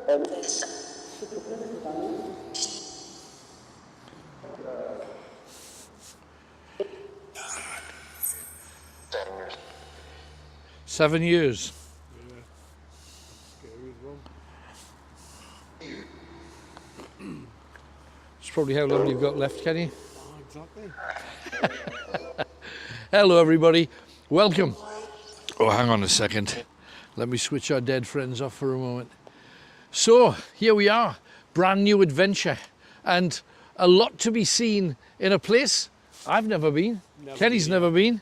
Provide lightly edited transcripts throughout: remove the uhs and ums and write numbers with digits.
7 years. Yeah. Scary as well. It's probably how long you've got left, Kenny. Oh, exactly. Hello, everybody. Welcome. Oh, hang on a second. Let me switch our dead friends off for a moment. So, here we are. Brand new adventure. And a lot to be seen in a place I've never been. Kenny's never been.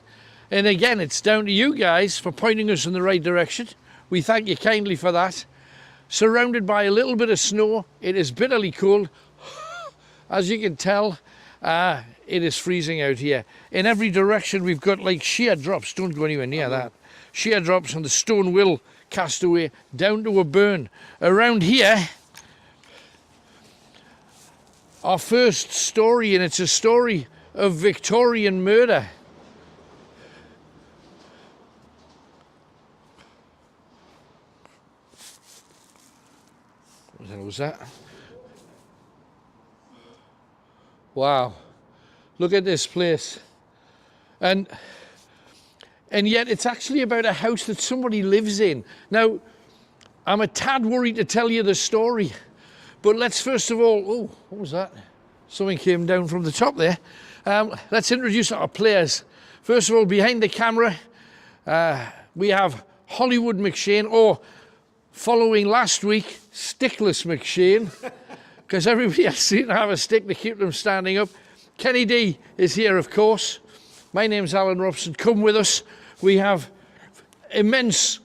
And again, it's down to you guys for pointing us in the right direction. We thank you kindly for that. Surrounded by a little bit of snow. It is bitterly cold. As you can tell, it is freezing out here. In every direction, we've got like sheer drops. Don't go anywhere near that. Sheer drops, and the stone will cast away down to a burn. Around here, our first story, and it's a story of Victorian murder. What the hell was that? Wow, look at this place. And yet it's actually about a house that somebody lives in. Now, I'm a tad worried to tell you the story, but let's first of all, oh, what was that? Something came down from the top there. Let's introduce our players. First of all, behind the camera, we have Hollywood McShane, or following last week, Stickless McShane, because everybody has to have a stick to keep them standing up. Kenny D is here, of course. My name's Alan Robson. Come with us. We have immense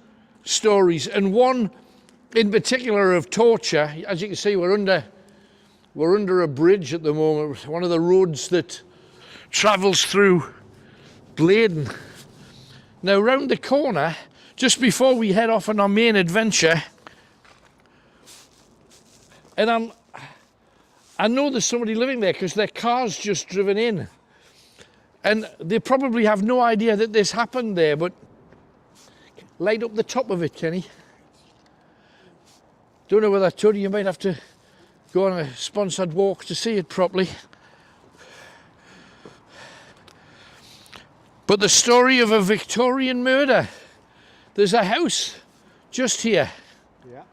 stories, and one in particular of torture. As you can see, we're under a bridge at the moment, one of the roads that travels through Blaydon. Now, round the corner, just before we head off on our main adventure, and I know there's somebody living there because their car's just driven in. And they probably have no idea that this happened there, but light up the top of it, Kenny. Don't know whether I told you, you might have to go on a sponsored walk to see it properly. But the story of a Victorian murder. There's a house just here. Yeah.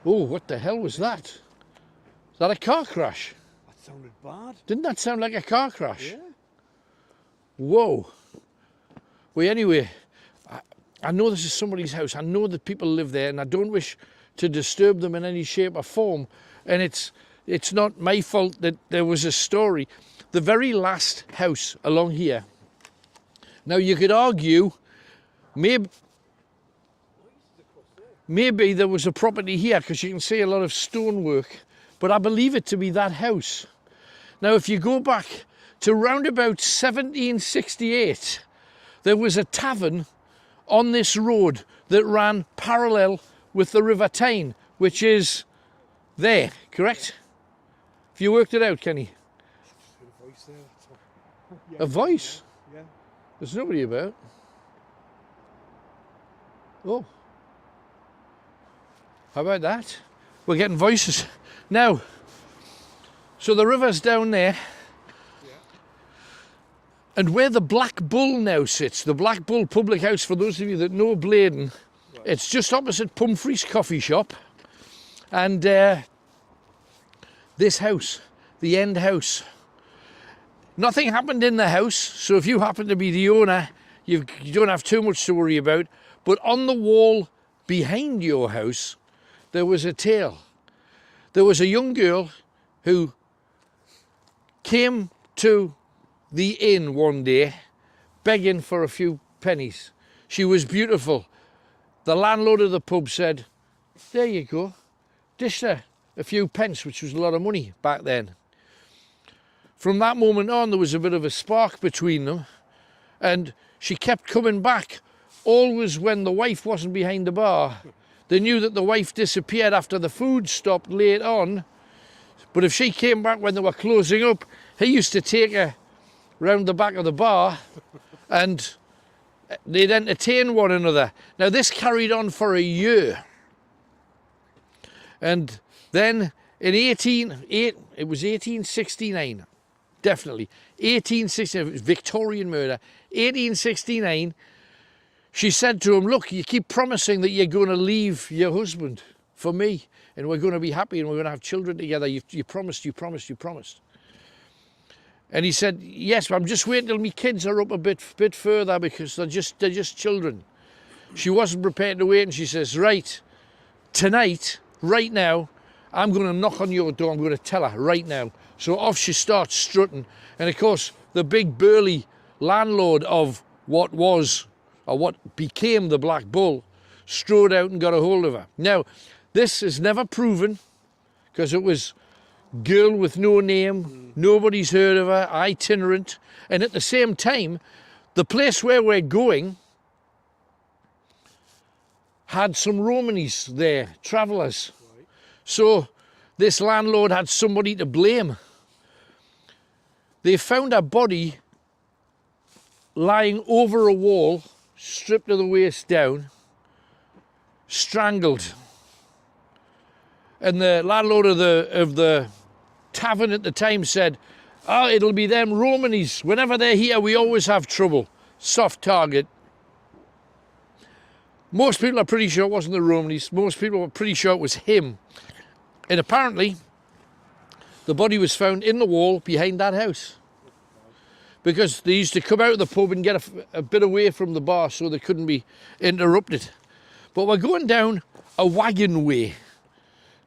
Oh, what the hell was that? Is that a car crash? That sounded bad. Didn't that sound like a car crash? Yeah. Whoa. Well, anyway, I know this is somebody's house. I know that people live there, and I don't wish to disturb them in any shape or form. And it's not my fault that there was a story. The very last house along here. Now, you could argue maybe there was a property here, because you can see a lot of stonework, but I believe it to be that house. Now, if you go back to round about 1768, there was a tavern on this road that ran parallel with the River Tyne, which is there, correct? Have you worked it out, Kenny? A voice there. Yeah. A voice? Yeah. There's nobody about. Oh. How about that? We're getting voices. Now, so the river's down there. And where the Black Bull now sits, the Black Bull Public House, for those of you that know Blaydon, right, it's just opposite Pumphrey's coffee shop. And this house, the end house, nothing happened in the house, so if you happen to be the owner, you don't have too much to worry about. But on the wall behind your house, there was a tale. There was a young girl who came to the inn one day begging for a few pennies. She was beautiful. The landlord of the pub said, there you go, dished her a few pence, which was a lot of money back then. From that moment on, there was a bit of a spark between them, and she kept coming back, always when the wife wasn't behind the bar. They knew that the wife disappeared after the food stopped late on, but if she came back when they were closing up, he used to take her round the back of the bar and they'd entertain one another. Now, this carried on for a year. And then in it was 1869, definitely. 1869, it was Victorian murder. 1869, she said to him, look, you keep promising that you're going to leave your husband for me, and we're going to be happy and we're going to have children together. You promised, you promised, you promised. And he said, yes, but I'm just waiting till my kids are up a bit further because they're just children. She wasn't prepared to wait, and she says, right, tonight, right now, I'm going to knock on your door. I'm going to tell her right now. So off she starts strutting. And of course, the big burly landlord of what was, or what became the Black Bull, strode out and got a hold of her. Now, this is never proven because it was girl with no name, nobody's heard of her, itinerant. And at the same time, the place where we're going had some Romanies there, travellers. Right. So this landlord had somebody to blame. They found her body lying over a wall, stripped to the waist down, strangled. And the landlord of the tavern at the time said, oh, it'll be them Romanies. Whenever they're here, we always have trouble. Soft target. Most people are pretty sure it wasn't the Romanies. Most people were pretty sure it was him. And apparently, the body was found in the wall behind that house. Because they used to come out of the pub and get a bit away from the bar so they couldn't be interrupted. But we're going down a wagon way.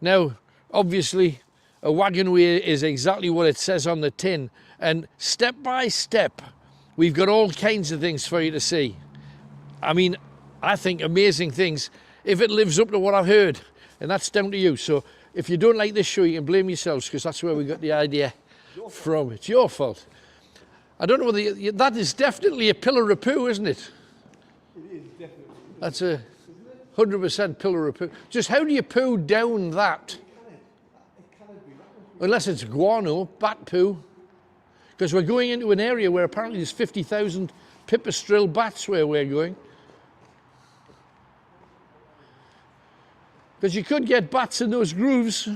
Now, obviously, a wagon way is exactly what it says on the tin. And step by step, we've got all kinds of things for you to see. I mean, I think amazing things if it lives up to what I've heard. And that's down to you. So if you don't like this show, you can blame yourselves because that's where we got the idea from. It's your fault. I don't know whether that is definitely a pillar of poo, isn't it? It is definitely. That's a 100% pillar of poo. Just how do you poo down that? It cannot be that one. Unless it's guano, bat poo. Because we're going into an area where apparently there's 50,000 pipistrelle bats where we're going. Because you could get bats in those grooves.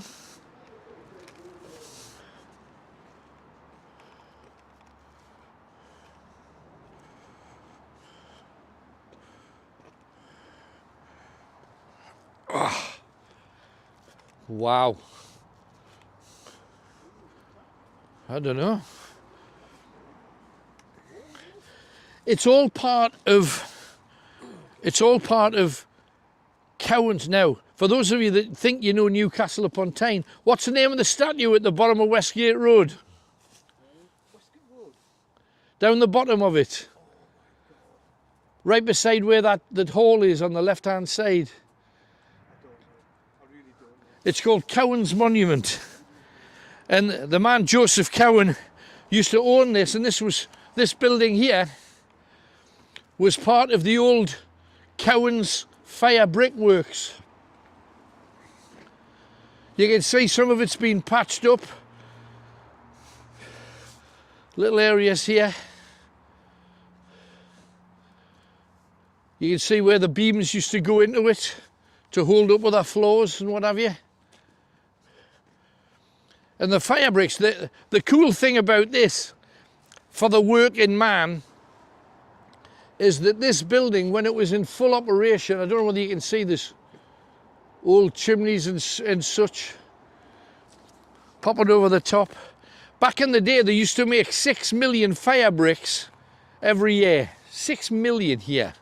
Oh. Wow. I don't know. It's all part of Cowans now. For those of you that think you know Newcastle upon Tyne, what's the name of the statue at the bottom of Westgate Road? Westgate Road. Down the bottom of it. Right beside where that hall is on the left-hand side. I really don't know. It's called Cowan's Monument. And the man Joseph Cowan used to own this, and this building here was part of the old Cowan's Fire Brickworks. You can see some of it's been patched up. Little areas here. You can see where the beams used to go into it to hold up other floors and what have you. And the fire bricks, the cool thing about this, for the working man, is that this building, when it was in full operation, I don't know whether you can see this, old chimneys and such, popping over the top. Back in the day, they used to make 6 million fire bricks every year. 6 million here.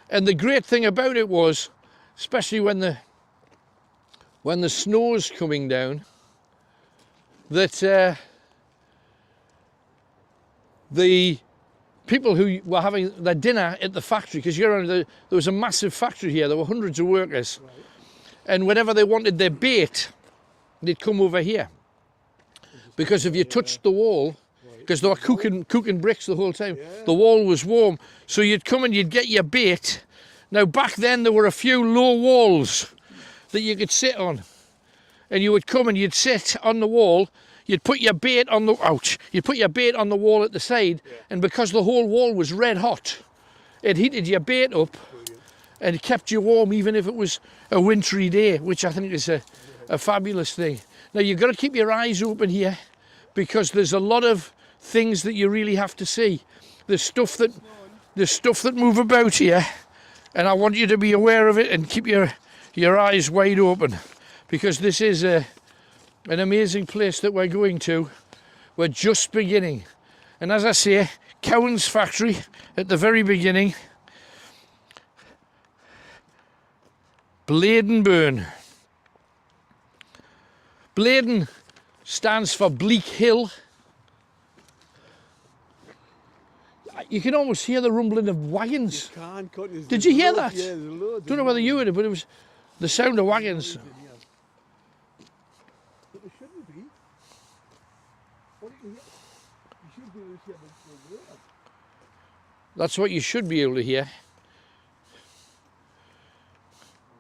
And the great thing about it was, especially when the snow's coming down, that the people who were having their dinner at the factory, because there was a massive factory here, there were hundreds of workers, Right. and whenever they wanted their bait, they'd come over here. Because if you touched the wall, because they were cooking bricks the whole time, the wall was warm, so you'd come and you'd get your bait. Now back then there were a few low walls that you could sit on, and you would come and you'd sit on the wall. You'd put your bait on the You'd put your bait on the wall at the side, and because the whole wall was red hot, it heated your bait up, and it kept you warm even if it was a wintry day, which I think is a fabulous thing. Now you've got to keep your eyes open here, because there's a lot of things that you really have to see. There's stuff that move about here, and I want you to be aware of it and keep your eyes wide open, because this is an amazing place that we're going to. We're just beginning, and as I say, Cowan's factory at the very beginning. Blaydon Burn. Blaydon stands for Bleak Hill. You can almost hear the rumbling of wagons. Did you hear that? Yeah, there's loads. Don't know whether you heard it, but it was the sound of wagons. But there shouldn't be. What do you should be able to hear the water. That's what you should be able to hear.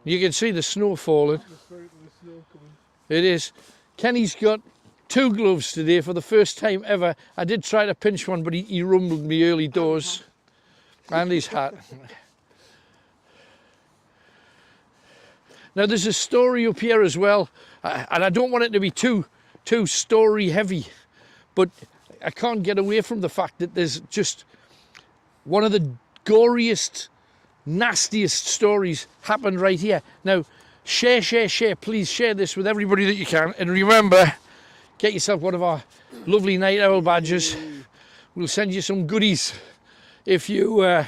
You can see the snow falling. The spirit of the snow coming. It is. Kenny's got 2 gloves today for the first time ever. I did try to pinch one, but he rumbled me early doors. And his hat. Now there's a story up here as well, and I don't want it to be too story heavy, but I can't get away from the fact that there's just one of the goriest, nastiest stories happened right here. Now, share, please share this with everybody that you can, and remember, get yourself one of our lovely night owl badges. We'll send you some goodies if you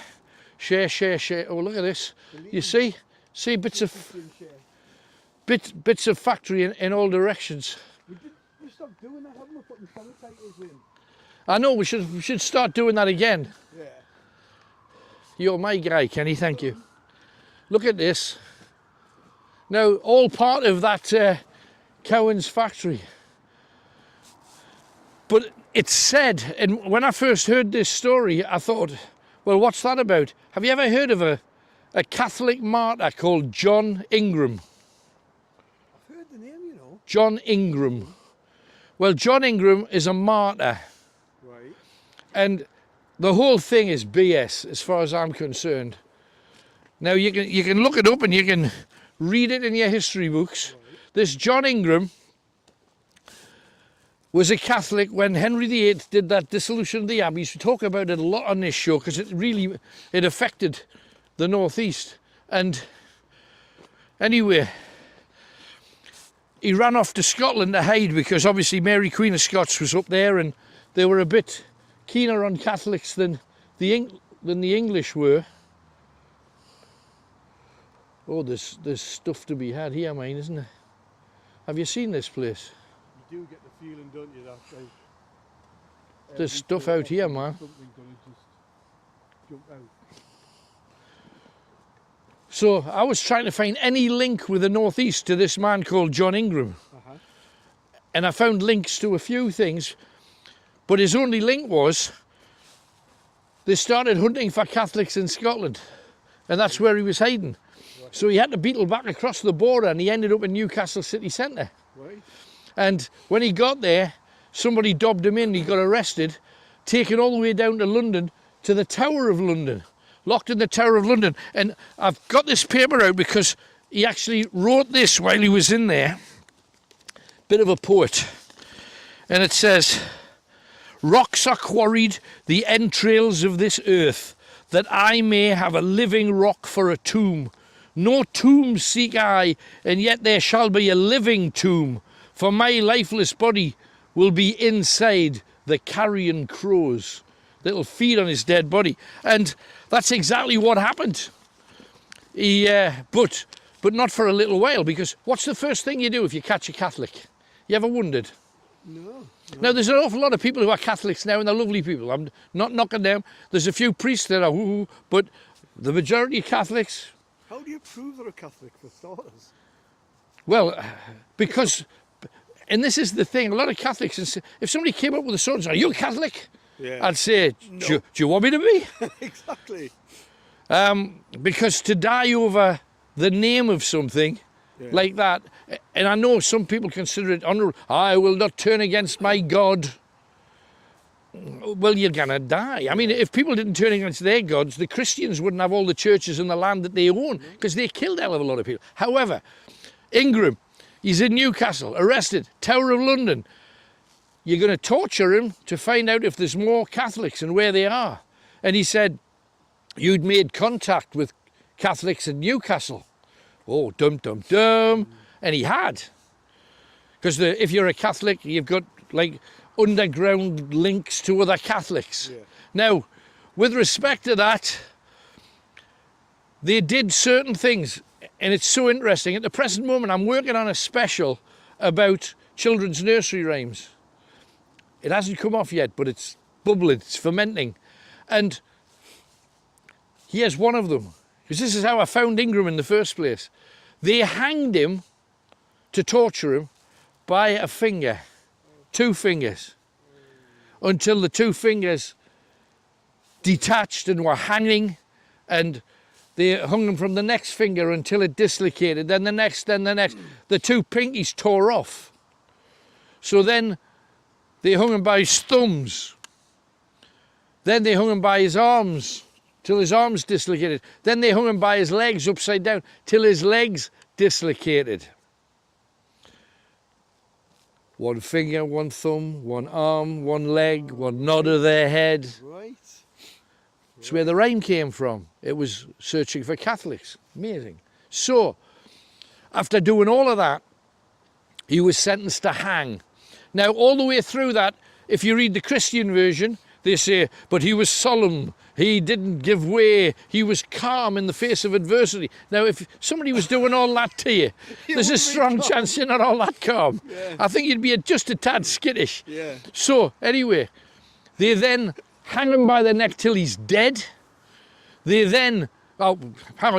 share. Oh, look at this. You see bits of factory in all directions. We stopped doing that, haven't we? Putting song titles in. I know, we should start doing that again. Yeah. You're my guy, Kenny, thank you. Look at this. Now, all part of that Cowan's factory. But it's said, and when I first heard this story, I thought, well, what's that about? Have you ever heard of a Catholic martyr called John Ingram? I've heard the name, you know. John Ingram. Well, John Ingram is a martyr. Right. And the whole thing is BS as far as I'm concerned. Now you can look it up and you can read it in your history books. Right. This John Ingram was a Catholic when Henry VIII did that dissolution of the abbeys. We talk about it a lot on this show because it affected the northeast. And anyway, he ran off to Scotland to hide because obviously Mary Queen of Scots was up there and they were a bit keener on Catholics than the English were. Oh, there's stuff to be had here, mate, isn't there? Have you seen this place? You do get the feeling, don't you, that like, there's stuff out here, man. Something gonna just jump out. So I was trying to find any link with the northeast to this man called John Ingram. And I found links to a few things, but his only link was they started hunting for Catholics in Scotland, and that's where he was hiding. Right. So he had to beetle back across the border, and he ended up in Newcastle city centre. Right. And when he got there, somebody dobbed him in, he got arrested, taken all the way down to London, to the Tower of London, locked in the Tower of London. And I've got this paper out because he actually wrote this while he was in there. Bit of a poet. And it says, "Rocks are quarried the entrails of this earth, that I may have a living rock for a tomb. No tomb seek I, and yet there shall be a living tomb, for my lifeless body will be inside the carrion crows that'll feed on his dead body." And that's exactly what happened. But not for a little while, because what's the first thing you do if you catch a Catholic? You ever wondered? No. Now, there's an awful lot of people who are Catholics now, and they're lovely people. I'm not knocking them. There's a few priests that are but the majority of Catholics... How do you prove they're a Catholic, for starters? Well, because... And this is the thing, a lot of Catholics, if somebody came up with a sword and said, "Are you a Catholic?" Yeah. I'd say, no. Do you want me to be? Exactly. Because to die over the name of something like that, and I know some people consider it honourable, "I will not turn against my God." Well, you're going to die. I mean, if people didn't turn against their gods, the Christians wouldn't have all the churches in the land that they own, because they killed a hell of a lot of people. However, Ingram, He's in Newcastle, arrested, Tower of London. You're going to torture him to find out if there's more Catholics and where they are. And he said, you'd made contact with Catholics in Newcastle. Oh, dum, dum, dum. And he had. Because if you're a Catholic, you've got like underground links to other Catholics. Yeah. Now, with respect to that, they did certain things, and it's so interesting. At the present moment, I'm working on a special about children's nursery rhymes. It hasn't come off yet, but it's bubbling, it's fermenting. And here's one of them, because this is how I found Ingram in the first place. They hanged him to torture him by a finger, 2 fingers, until the 2 fingers detached and were hanging, and they hung him from the next finger until it dislocated, then the next, then the next. The 2 pinkies tore off. So then they hung him by his thumbs. Then they hung him by his arms till his arms dislocated. Then they hung him by his legs upside down till his legs dislocated. 1 finger, 1 thumb, 1 arm, 1 leg, 1 nod of their head. Right. That's where the rhyme came from. It was searching for Catholics. Amazing. So, after doing all of that, he was sentenced to hang. Now, all the way through that, if you read the Christian version, they say, but he was solemn, he didn't give way, he was calm in the face of adversity. Now, if somebody was doing all that to you, there's a strong chance you're not all that calm. Yeah. I think you'd be just a tad skittish. Yeah. So, anyway, they then hang him by the neck till he's dead. They then,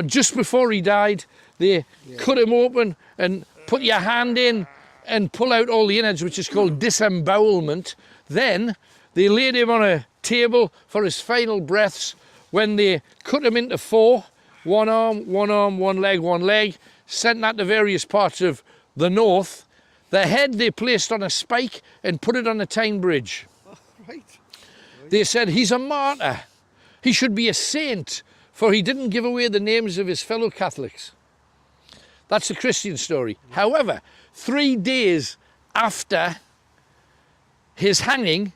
just before he died, they cut him open and put your hand in and pull out all the innards, which is called disembowelment. Then they laid him on a table for his final breaths when they cut him into 4, 1 arm, 1 leg, sent that to various parts of the north. The head they placed on a spike and put it on a Tyne Bridge. Oh, right. They said, he's a martyr. He should be a saint, for he didn't give away the names of his fellow Catholics. That's the Christian story. However, 3 days after his hanging,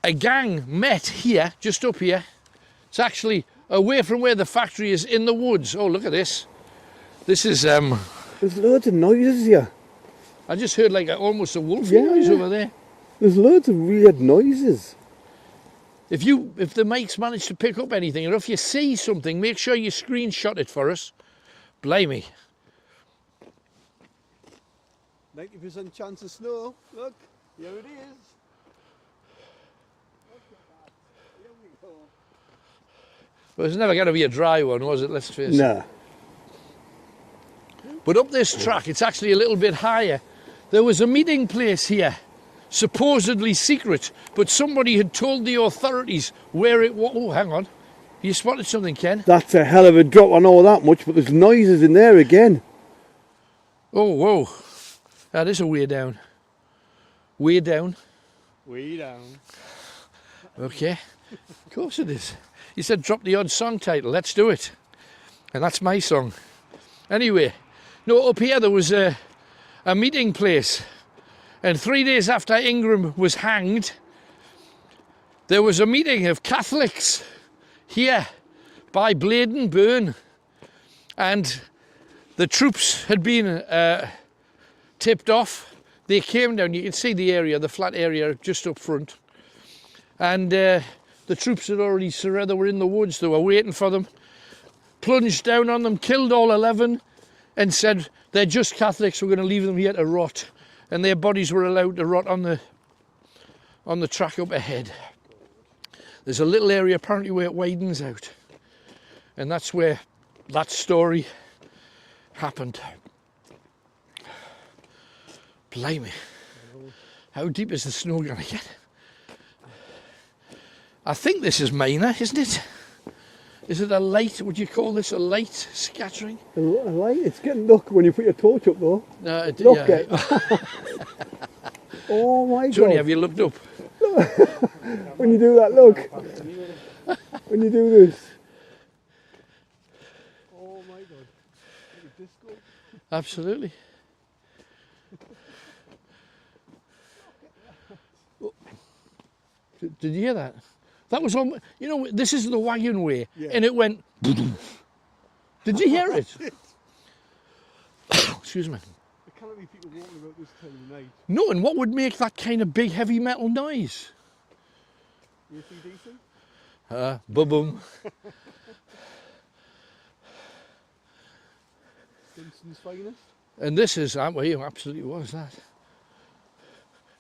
a gang met here, just up here. It's actually away from where the factory is, in the woods. Oh, look at this. This is... There's loads of noises here. I just heard like almost a wolfy noise over there. There's loads of weird noises. If the mics manage to pick up anything, or if you see something, make sure you screenshot it for us. Blimey. 90% chance of snow. Look, here it is. Here we go. Well, it's never going to be a dry one, was it? Let's face it. No. But up this track, it's actually a little bit higher. There was a meeting place here, supposedly secret, but somebody had told the authorities where it was. Oh, hang on. You spotted something, Ken? That's a hell of a drop, I know that much, but there's noises in there again. Oh, whoa. That is a way down. Way down. Way down. Okay. Of course it is. You said drop the odd song title. Let's do it. And that's my song. Anyway, no, up here there was a meeting place. And 3 days after Ingram was hanged, there was a meeting of Catholics here by Blaydon Burn. And the troops had been tipped off. They came down. You can see the area, the flat area just up front. And the troops had already surrendered. They were in the woods. They were waiting for them. Plunged down on them, killed all 11, and said, they're just Catholics, we're going to leave them here to rot. And their bodies were allowed to rot on the track up ahead. There's a little area apparently where it widens out. And that's where that story happened. Blimey. How deep is the snow going to get? I think this is minor, isn't it? Is it a light, would you call this a light scattering? A light? It's getting dark when you put your torch up though. Look at Oh my God. Johnny, have you looked up? When you do that, look. When you do this. Oh my God. Absolutely. Did you hear that? That was on, you know, this is the wagon way, Yeah. and it went. Did you hear it? Excuse me. There cannot be people walking about this time of night. No, and what would make that kind of big heavy metal noise? AC/DC? Boom. Winston's finest? And this is, well, it absolutely was that.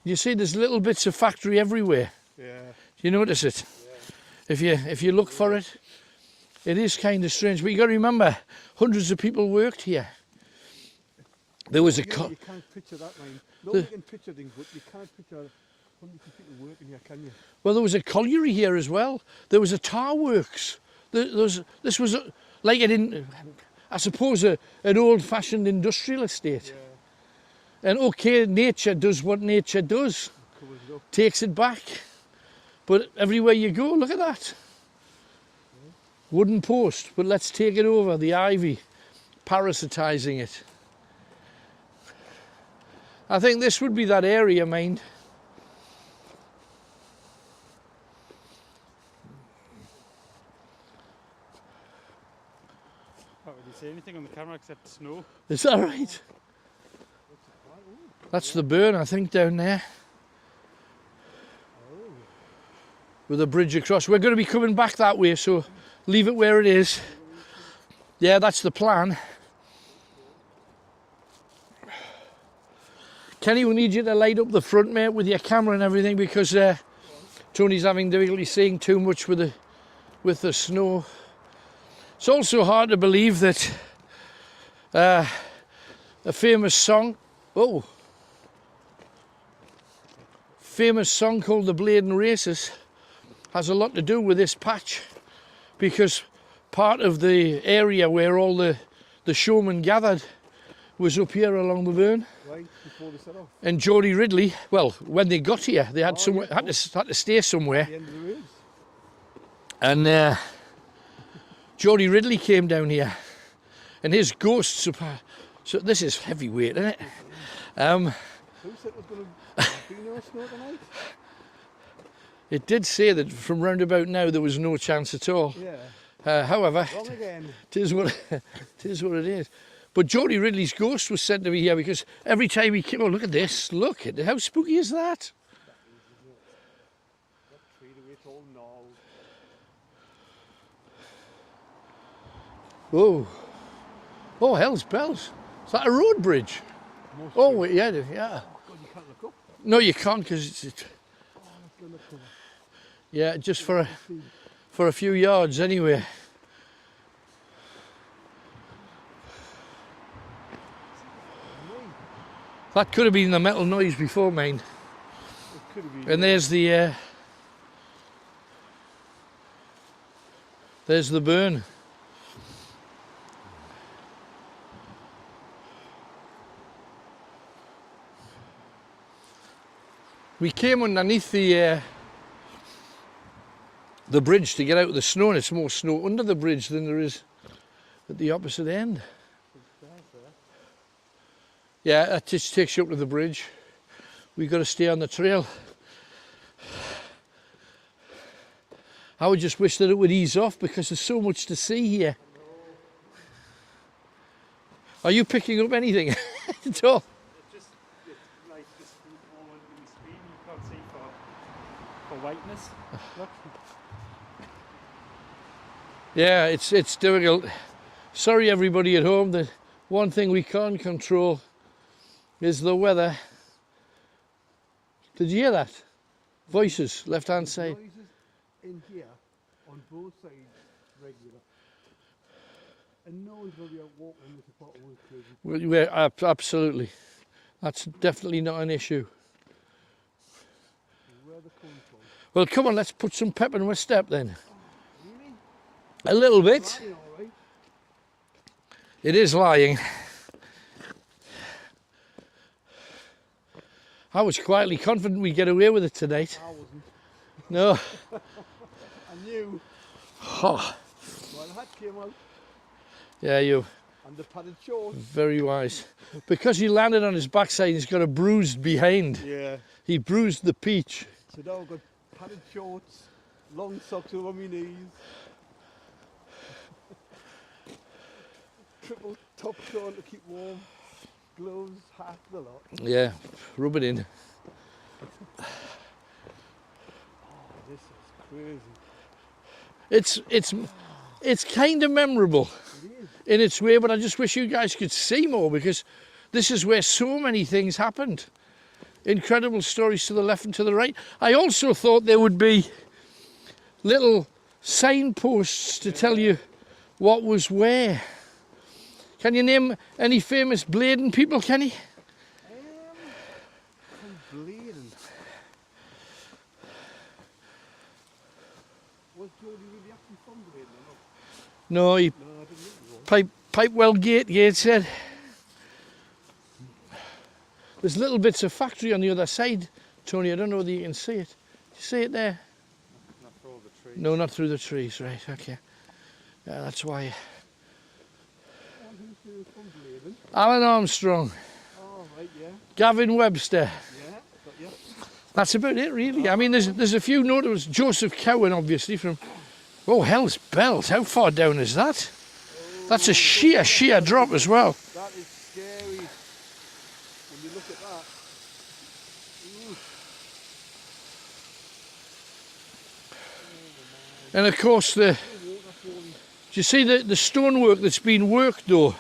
You see, there's little bits of factory everywhere. Yeah. Do you notice it? Yeah. If you look for it, it is kind of strange. But you got to remember, hundreds of people worked here. There was a You can't picture that, man. Nobody can picture things, but you can't picture hundreds of people working here, can you? well, there was a colliery here as well. There was a tar works. This was like I suppose an old-fashioned industrial estate. Yeah. And okay, nature does what nature does, Covers it up. takes it back. But everywhere you go, look at that. Wooden post, but let's take it over, the ivy, parasitising it. I think this would be that area, mind. Can't really see anything on the camera except snow. Is that right? That's the burn, I think, down there. With a bridge across. We're going to be coming back that way, so leave it where it is. Yeah, that's the plan. Kenny, we need you to light up the front, mate, with your camera and everything, because Tony's having difficulty seeing too much with the snow. It's also hard to believe that a famous song called the Blaydon Races has a lot to do with this patch, because part of the area where all the showmen gathered was up here along the burn. Right, before they set off. And Geordie Ridley, well, when they got here, they had had to stay somewhere. At the end of the race. And Geordie Ridley came down here, and his ghosts. So this is heavyweight, isn't it? Who said it was going to be no snow tonight? It did say that from round about now there was no chance at all. Yeah. However, Wrong again. it is what it is. But Geordie Ridley's ghost was said to be here because every time he came, oh, look at this, look at how spooky is that? That tree the way it's all gnarled. Oh, oh, hell's bells! Is that a road bridge? Most Oh, trees. wait, yeah, yeah. God, you can't look up. No, you can't because it's Oh, that's the look cover. yeah, just for a few yards anyway. That could have been the metal noise before mine. It could have been. And there's the burn. We came underneath the bridge to get out of the snow, and it's more snow under the bridge than there is at the opposite end. Yeah, that just takes you up to the bridge. We've got to stay on the trail. I would just wish that it would ease off because there's so much to see here. Are you picking up anything at all? It's like this all in the screen. You can't see for whiteness. Look. Yeah, it's difficult. Sorry everybody at home, the one thing we can't control is the weather. Did you hear that? Voices, left hand side. Noises in here on both sides regular. And no one's going to be out walking with the pot of wood crazy. Absolutely. That's definitely not an issue. Where the coming from? Well, come on, let's put some pep in our step then. Really? A little bit. Lying all right. It is lying. I was quietly confident we'd get away with it tonight. I wasn't. No. I knew. Oh, Well, the hat came out. yeah, And the padded shorts. Very wise. Because he landed on his backside, he's got a bruised behind. Yeah. He bruised the peach. So now I've got padded shorts, long socks over my knees, triple top on to keep warm, gloves, hat, the lot. Yeah, rub it in. Oh, this is crazy. It's kind of memorable It is. in its way, but I just wish you guys could see more, because this is where so many things happened. Incredible stories to the left and to the right. I also thought there would be little signposts to tell you what was where. Can you name any famous Blaydon people, Kenny? From Blaydon. Was Jody really actually from Blaydon or No, he not? No, I didn't think he was. Pipewell Gate, Gates said. There's little bits of factory on the other side, Tony. I don't know whether you can see it. Do you see it there? Not for all the trees. No, not through the trees, right, okay. Yeah, that's why. Who's from Blaydon? Alan Armstrong, Oh, right, yeah. Gavin Webster. Yeah, got you. That's about it, really. I mean, there's a few notables. Joseph Cowan, obviously, from... Oh, Hell's Bells. How far down is that? That's a sheer drop as well. That is scary. When you look at that. Ooh. And of course, do you see the stonework that's been worked, though?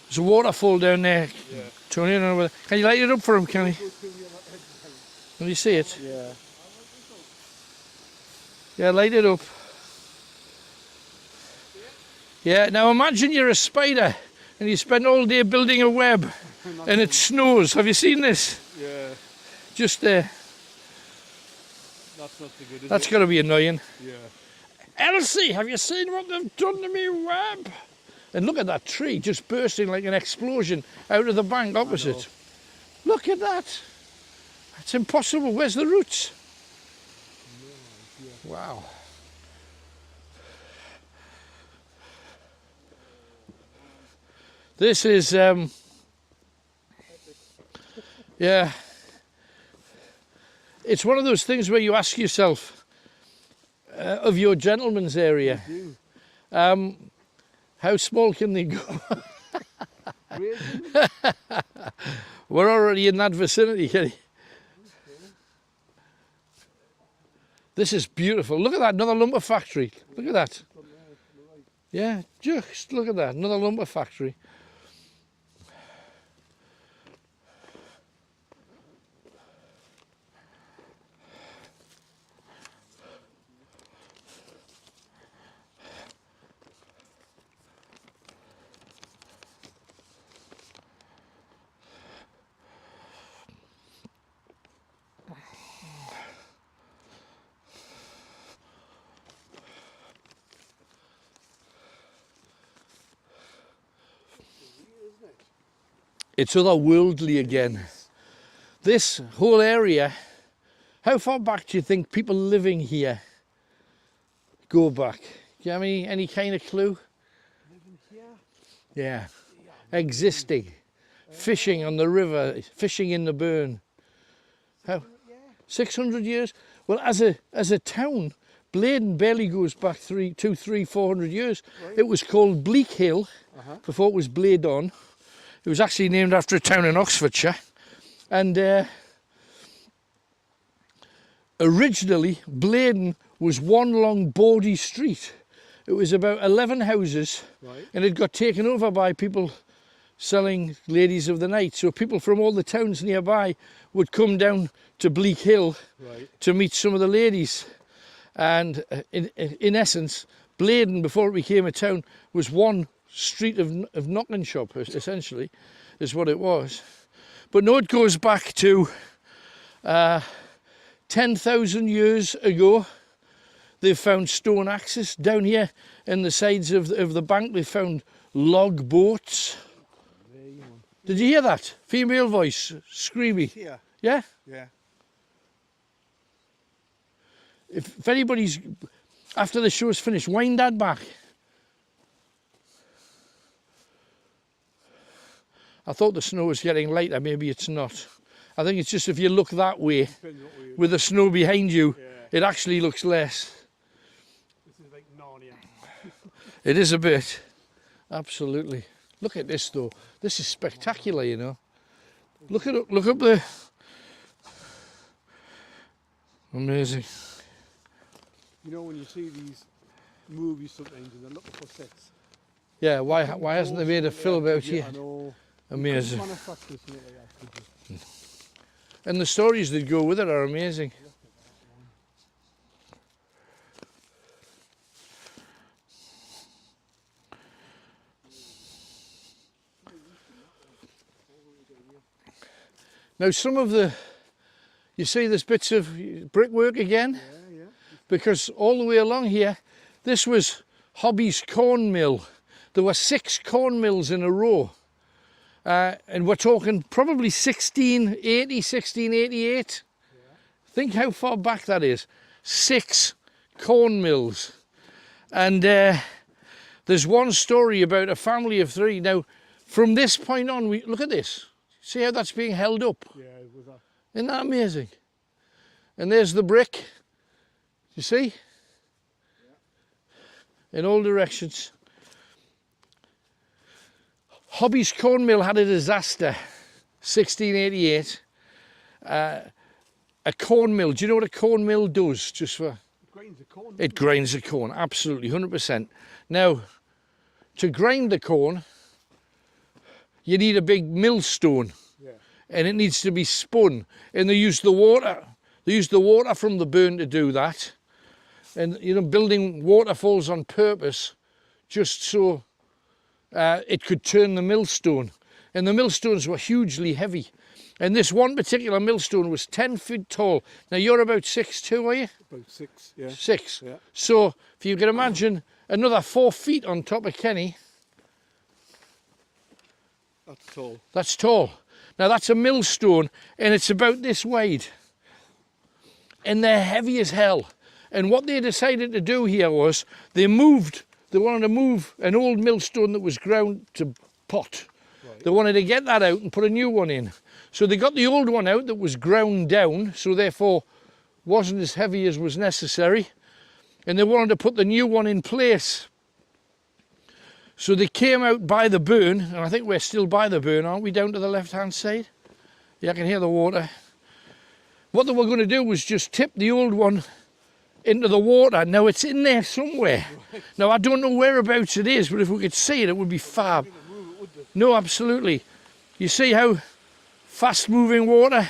There's a waterfall down there. Yeah. Tony, I don't know whether... Can you light it up for him, Kenny? Can you see it? Yeah. Yeah, light it up. Yeah, now imagine you're a spider and you spend all day building a web and it snows. Have you seen this? Yeah. Just there. That's not so good, is That's it? got to be annoying. Yeah. Elsie, have you seen what they've done to me web? And look at that tree just bursting like an explosion out of the bank opposite. Look at that. It's impossible. Where's the roots? Wow. This is, yeah. It's one of those things where you ask yourself, of your gentleman's area, You how small can they go? Really? We're already in that vicinity, Kenny. This is beautiful. Look at that, another lumber factory. Look at that. Yeah, just look at that, another lumber factory. It's otherworldly again. This whole area, how far back do you think people living here go back? Do you have any kind of clue? Living here? Yeah. Existing. Fishing on the river, fishing in the Burn. How? 600 years? Well, as a town, Blaydon barely goes back 400 years. Right. It was called Bleak Hill before it was Blaydon. It was actually named after a town in Oxfordshire. And originally, Blaydon was one long boardy street. It was about 11 houses, Right. and it got taken over by people selling ladies of the night. So people from all the towns nearby would come down to Bleak Hill Right. to meet some of the ladies. And in essence, Blaydon, before it became a town, was one street of knocking shop, essentially, is what it was. But no, it goes back to 10,000 years ago. They've found stone axes down here in the sides of the bank. They found log boats. There you go. Did you hear that? Female voice, screamy. Here. Yeah? Yeah. If anybody's, after the show's finished, wind that back. I thought the snow was getting lighter, maybe it's not. I think it's just if you look that way, Depends what way. with the snow behind you, Yeah. it actually looks less. This is like Narnia. It is a bit, absolutely. Look at this though, this is spectacular, you know. Look up there. Amazing. You know when you see these movies sometimes and they're looking for sets. Yeah, why hasn't they made a film out here? I know. Amazing. Manufacture something like that, could you? And the stories that go with it are amazing. Now some of the, you see there's bits of brickwork again? Yeah, yeah. Because all the way along here, this was Hobby's corn mill. There were 6 corn mills in a row. And we're talking probably 1680, 1688. Yeah. Think how far back that is. 6 corn mills. And there's one story about a family of 3. Now, from this point on, look at this. See how that's being held up? Yeah, with that. Isn't that amazing? And there's the brick. You see? In all directions. Hobby's corn mill had a disaster, 1688. A corn mill, do you know what a corn mill does? Just for It grinds the corn. it grinds the corn, absolutely, 100%. Now, to grind the corn, you need a big millstone, Yeah. and it needs to be spun. And they use the water. They use the water from the burn to do that. And you know, building waterfalls on purpose, just so it could turn the millstone. And the millstones were hugely heavy. And this one particular millstone was 10 feet tall. Now you're about 6'2", are you? About 6, yeah. 6. Yeah. So if you can imagine another 4 feet on top of Kenny, That's tall. that's tall. Now that's a millstone and it's about this wide. And they're heavy as hell. And what they decided to do here was they wanted to move an old millstone that was ground to pot. Right. They wanted to get that out and put a new one in. So they got the old one out that was ground down, so therefore wasn't as heavy as was necessary. And they wanted to put the new one in place. So they came out by the burn, and I think we're still by the burn, aren't we, down to the left-hand side? Yeah, I can hear the water. What they were going to do was just tip the old one into the water. Now it's in there somewhere. Right. Now I don't know whereabouts it is, but if we could see it, it would be fab. No, absolutely. You see how fast moving water?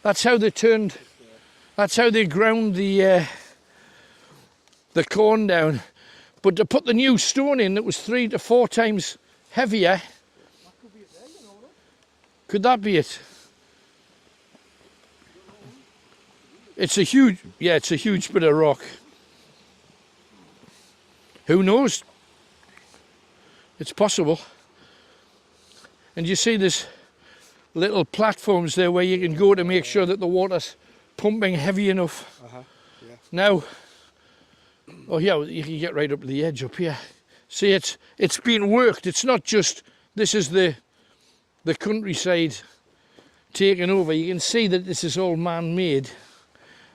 That's how they turned, that's how they ground the corn down. But to put the new stone in that was 3 to 4 times heavier, That could be it there, you know. Look. could that be it? It's a huge bit of rock. Who knows? It's possible. And you see there's little platforms there where you can go to make sure that the water's pumping heavy enough. Yeah. Now, oh yeah, you can get right up to the edge up here. See, it's been worked. It's not just, this is the countryside taken over. You can see that this is all man-made.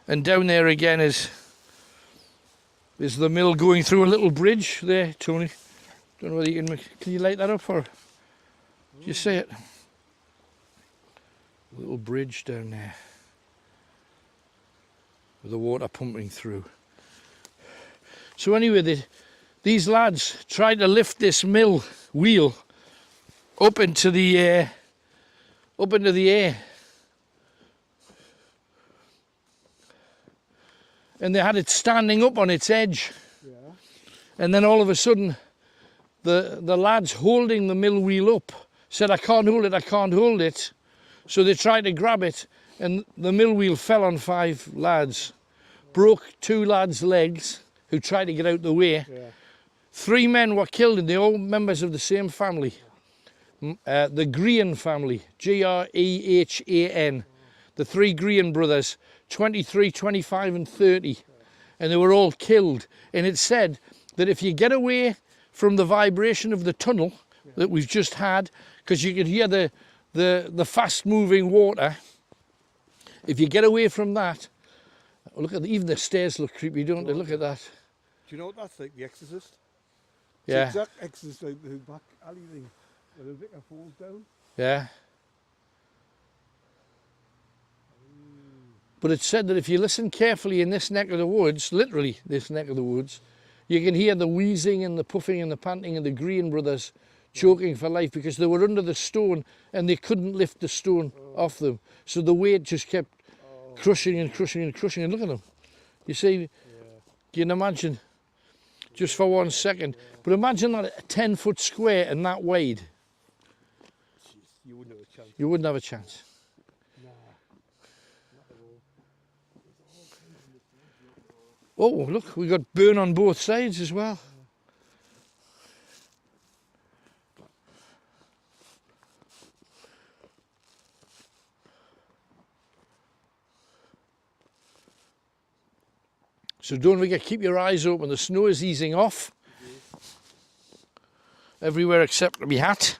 And down there again is the mill going through a little bridge there, Tony. Don't know whether you can you light that up or do you see it? A little bridge down there with the water pumping through. So anyway, these lads tried to lift this mill wheel up into the air. And they had it standing up on its edge. Yeah. And then all of a sudden, the lads holding the mill wheel up said, I can't hold it. So they tried to grab it, and the mill wheel fell on 5 lads. Broke 2 lads' legs, who tried to get out the way. Yeah. 3 men were killed, and they're all members of the same family. The Green family, Grehan. The 3 Green brothers, 23, 25 and 30. And they were all killed. And it said that if you get away from the vibration of the tunnel, that we've just had, because you can hear the fast moving water. If you get away from that, look at even the stairs look creepy, don't they? Look at that. Do you know what that's like? The Exorcist? Yeah. It's the exact Exorcist, like the back alley thing, where the vicar falls down. Yeah. But it's said that if you listen carefully in this neck of the woods, literally this neck of the woods, you can hear the wheezing and the puffing and the panting and the Green brothers choking for life, because they were under the stone and they couldn't lift the stone off them. So the weight just kept crushing and crushing and crushing. And look at them. You see, you can imagine, just for 1 second. But imagine that a 10-foot square and that wide. Jeez, you wouldn't have a chance. You wouldn't have a chance. Nah. Not at all. Oh, look, we got burn on both sides as well. So don't forget, keep your eyes open. The snow is easing off. Everywhere except my hat.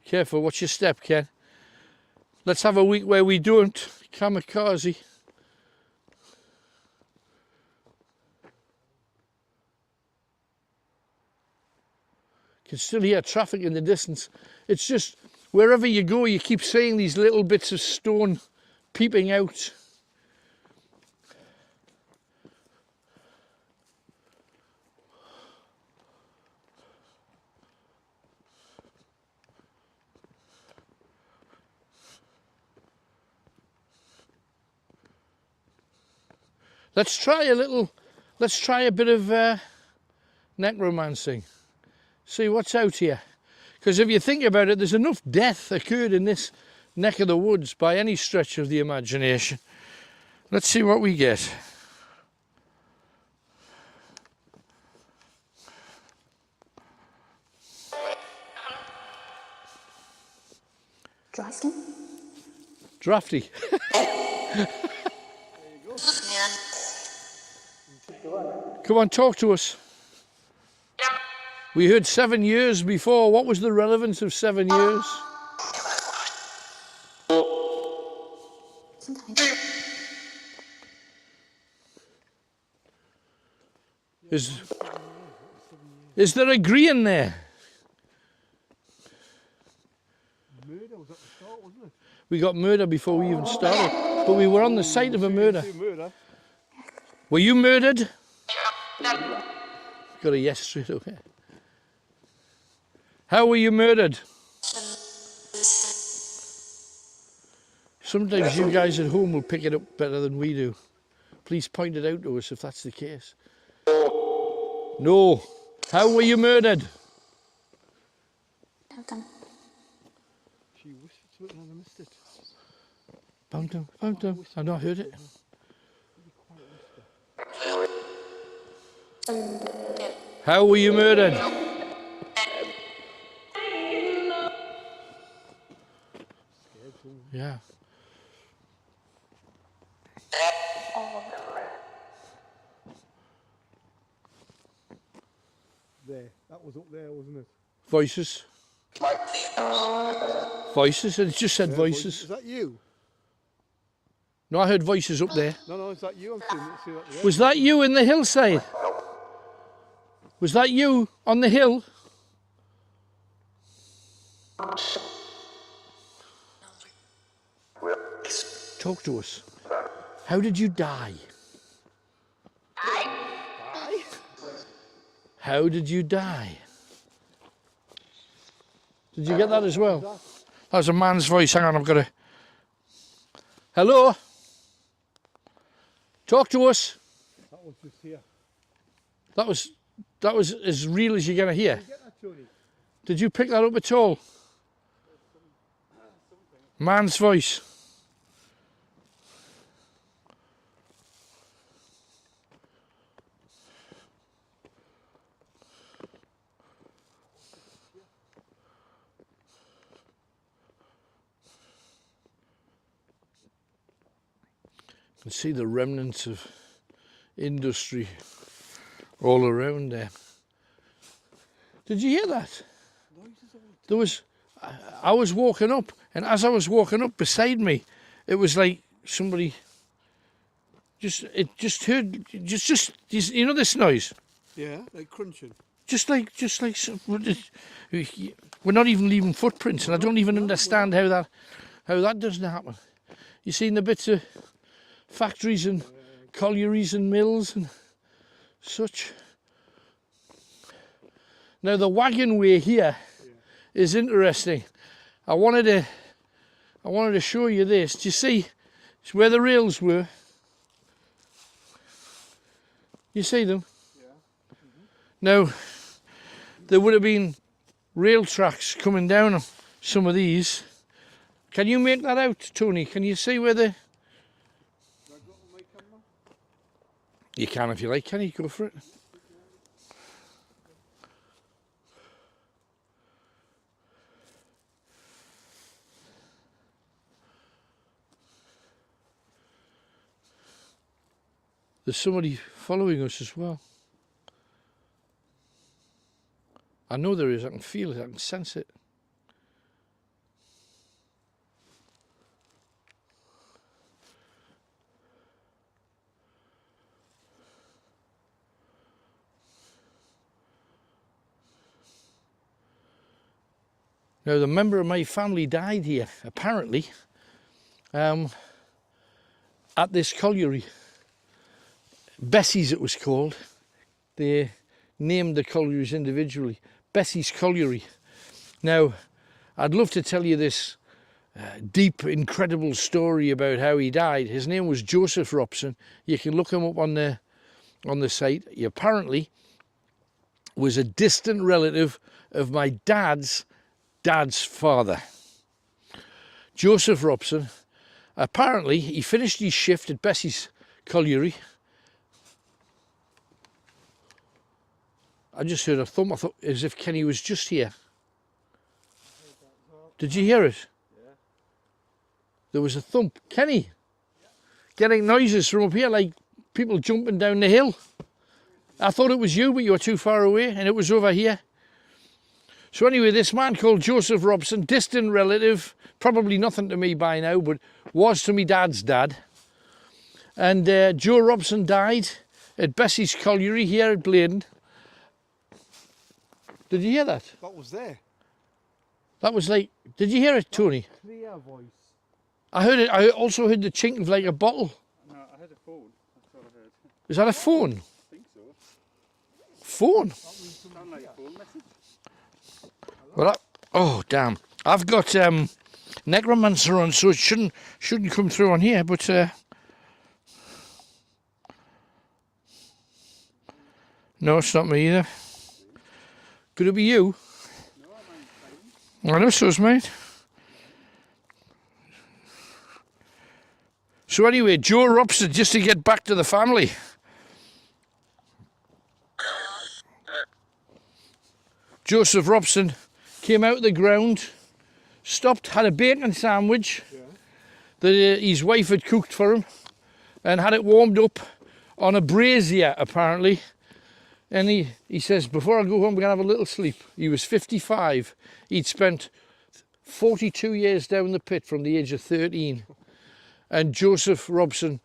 Careful, watch your step, Ken. Let's have a week where we don't kamikaze. You can still hear traffic in the distance. It's just, wherever you go, you keep seeing these little bits of stone peeping out. Let's try a bit of necromancing. See what's out here. Because if you think about it, there's enough death occurred in this neck of the woods by any stretch of the imagination. Let's see what we get. Dry skin? Drafty. Come on, talk to us. We heard 7 years before. What was the relevance of 7 years? Sometimes. Is there a green there? Murder was at the start, wasn't it? We got murder before we even started, but we were on the site of a murder. Murder. Were you murdered? Got a yes straight away. How were you murdered? Sometimes you guys at home will pick it up better than we do. Please point it out to us if that's the case. No. How were you murdered? She whispered something and I missed it. Found him. I've not heard it. How were you murdered? Yeah. There. That was up there, wasn't it? Voices. Voices. It just said voices. Is that you? No, I heard voices up there. No, is that you? I'm seeing that there. Was that you in the hillside? Was that you on the hill? Talk to us. How did you die? How did you die? Did you get that as well? That was a man's voice. Hang on, I've got to... Hello? Talk to us. That was just here. That was as real as you're going to hear. Did you get that, Tony? Did you pick that up at all? Man's voice. You can see the remnants of industry all around there. Did you hear that? There was, I was walking up, and as I was walking up beside me, it was like somebody you know this noise? Yeah, like crunching. Just like we're not even leaving footprints, and I don't even understand how that doesn't happen. You seen the bits of factories and collieries and mills and such. Now the wagon way here is interesting. I wanted to show you this. Do you see? It's where the rails were. You see them? Yeah. Now, there would have been rail tracks coming down on some of these. Can you make that out, Tony? Can you see where the... Have I got on my camera? You can if you like, can you? Go for it. There's somebody following us as well. I know there is, I can feel it, I can sense it. Now, the member of my family died here, apparently, at this colliery. Bessie's it was called. They named the collieries individually. Bessie's Colliery. Now, I'd love to tell you this deep, incredible story about how he died. His name was Joseph Robson. You can look him up on the site. He apparently was a distant relative of my dad's father. Joseph Robson. Apparently, he finished his shift at Bessie's Colliery. I just heard a thump. I thought as if Kenny was just here. Did you hear it? Yeah. There was a thump. Kenny, getting noises from up here like people jumping down the hill. I thought it was you, but you were too far away, and it was over here. So anyway, this man called Joseph Robson, distant relative, probably nothing to me by now, but was to me dad's dad. And Joe Robson died at Bessie's Colliery here at Blaydon. Did you hear that? That was there. That was like, did you hear it, Tony? Clear voice. I heard it. I also heard the chink of like a bottle. No, I had a phone. That's what I heard. Is that a phone? I think so. Phone? Sound like a phone message. Well, oh damn! I've got necromancer on, so it shouldn't come through on here. But no, it's not me either. Could it be you? No, I know so's mate. So anyway, Joe Robson, just to get back to the family. Joseph Robson came out of the ground, stopped, had a bacon sandwich that his wife had cooked for him, and had it warmed up on a brazier, apparently. And he says, before I go home, we're going to have a little sleep. He was 55. He'd spent 42 years down the pit from the age of 13. And Joseph Robson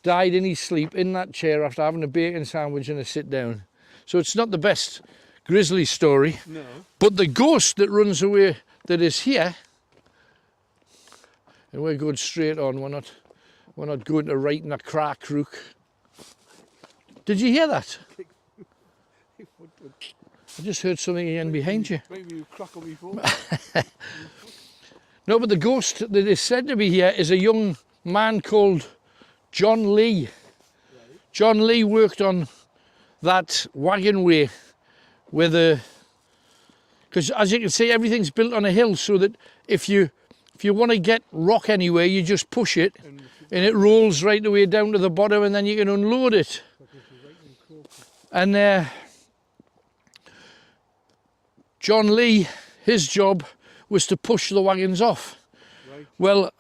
died in his sleep in that chair after having a bacon sandwich and a sit down. So it's not the best grisly story. No. But the ghost that runs away that is here, and we're going straight on, we're not going to right in a crack crook. Did you hear that? I just heard something again behind you. Maybe you crack on me phone. No, but the ghost that is said to be here is a young man called John Lee. Right. John Lee worked on that wagonway with because as you can see, everything's built on a hill, so that if you want to get rock anywhere, you just push it and it rolls right the way down to the bottom, and then you can unload it. And John Lee, his job was to push the wagons off. Right. Well,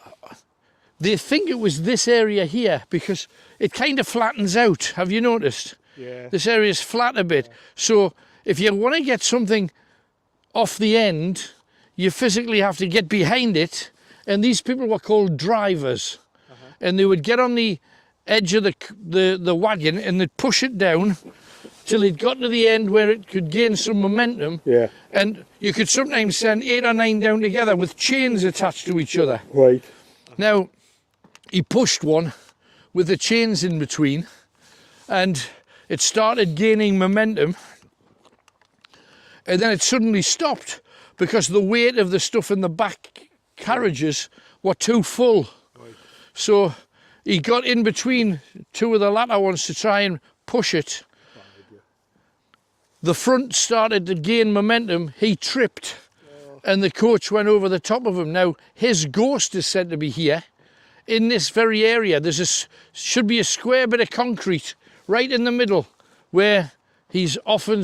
they think it was this area here because it kind of flattens out. Have you noticed? Yeah. This area is flat a bit. So if you want to get something off the end, you physically have to get behind it. And these people were called drivers. And they would get on the edge of the wagon and they'd push it down till it got to the end where it could gain some momentum. Yeah. And you could sometimes send 8 or 9 down together with chains attached to each other. Right. Now, he pushed one with the chains in between and it started gaining momentum, and then it suddenly stopped because the weight of the stuff in the back carriages were too full. Right. So he got in between 2 of the latter ones to try and push it. The front started to gain momentum, he tripped, and the coach went over the top of him. Now, his ghost is said to be here, in this very area. There's should be a square bit of concrete right in the middle where he's often,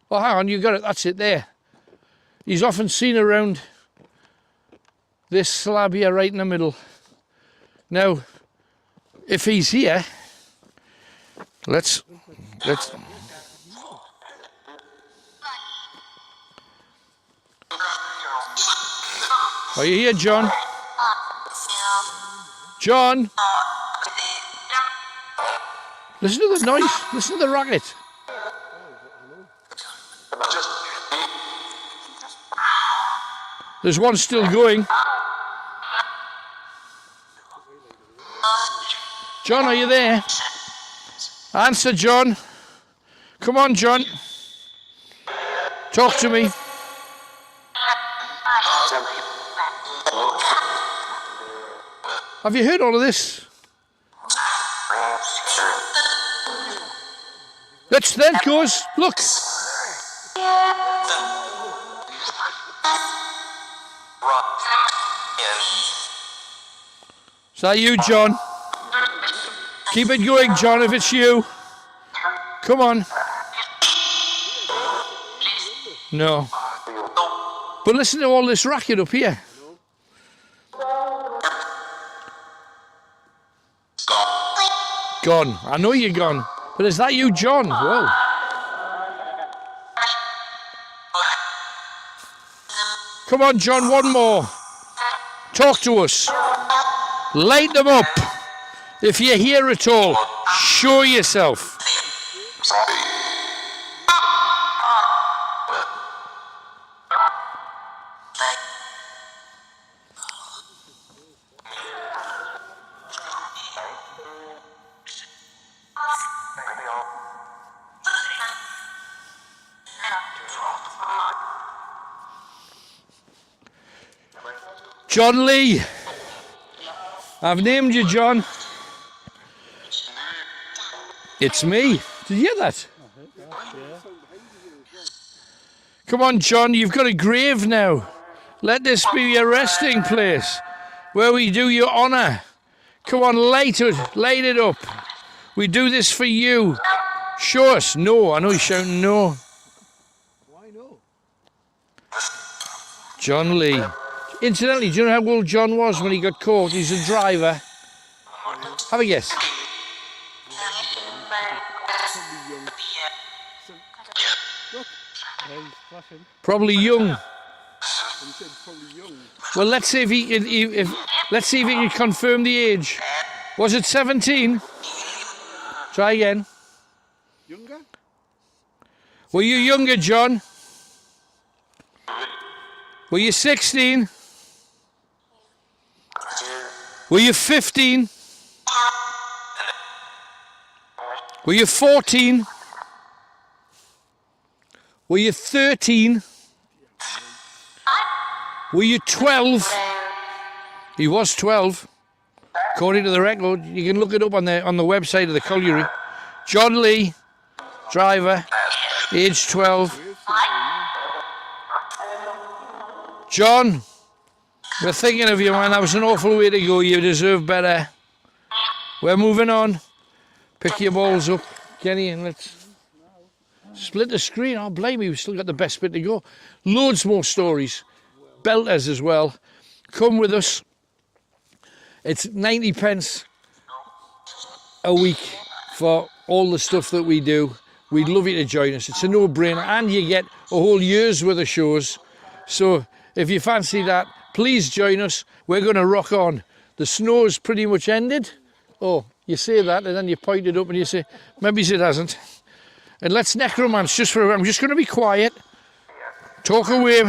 oh hang on, you got it, that's it there. He's often seen around this slab here right in the middle. Now, if he's here, let's are you here, John? John? Listen to the noise. Listen to the racket. There's one still going. John, are you there? Answer, John. Come on, John. Talk to me. Have you heard all of this? There it goes. Look. Is that you, John? Keep it going, John, if it's you. Come on. No. But listen to all this racket up here. Gone. I know you're gone. But is that you, John? Whoa. Come on, John, one more. Talk to us. Light them up. If you're here at all, show yourself. John Lee. I've named you, John. It's me. Did you hear that? Come on, John, you've got a grave now. Let this be your resting place where we do you honour. Come on, light it up. We do this for you. Show us. No, I know he's shouting no. Why no? John Lee. Incidentally, do you know how old John was when he got caught? He's a driver. Have a guess. Probably young. Well, let's see if he can. Let's see if he can confirm the age. Was it 17? Try again. Younger? Were you younger, John? Were you 16? Were you 15? Were you 14? Were you 13? Were you 12? He was 12. According to the record, you can look it up on the website of the colliery. John Lee, driver, age 12. John, we're thinking of you, man. That was an awful way to go. You deserve better. We're moving on. Pick your balls up, Kenny, and let's split the screen. Oh, blame me, we've still got the best bit to go. Loads more stories. Belters as well. Come with us. It's 90 pence a week for all the stuff that we do. We'd love you to join us. It's a no-brainer, and you get a whole year's worth of shows. So if you fancy that, please join us. We're going to rock on. The snow's pretty much ended. Oh, you say that, and then you point it up and you say, maybe it hasn't. And let's necromance just for a minute. I'm just going to be quiet. Talk away.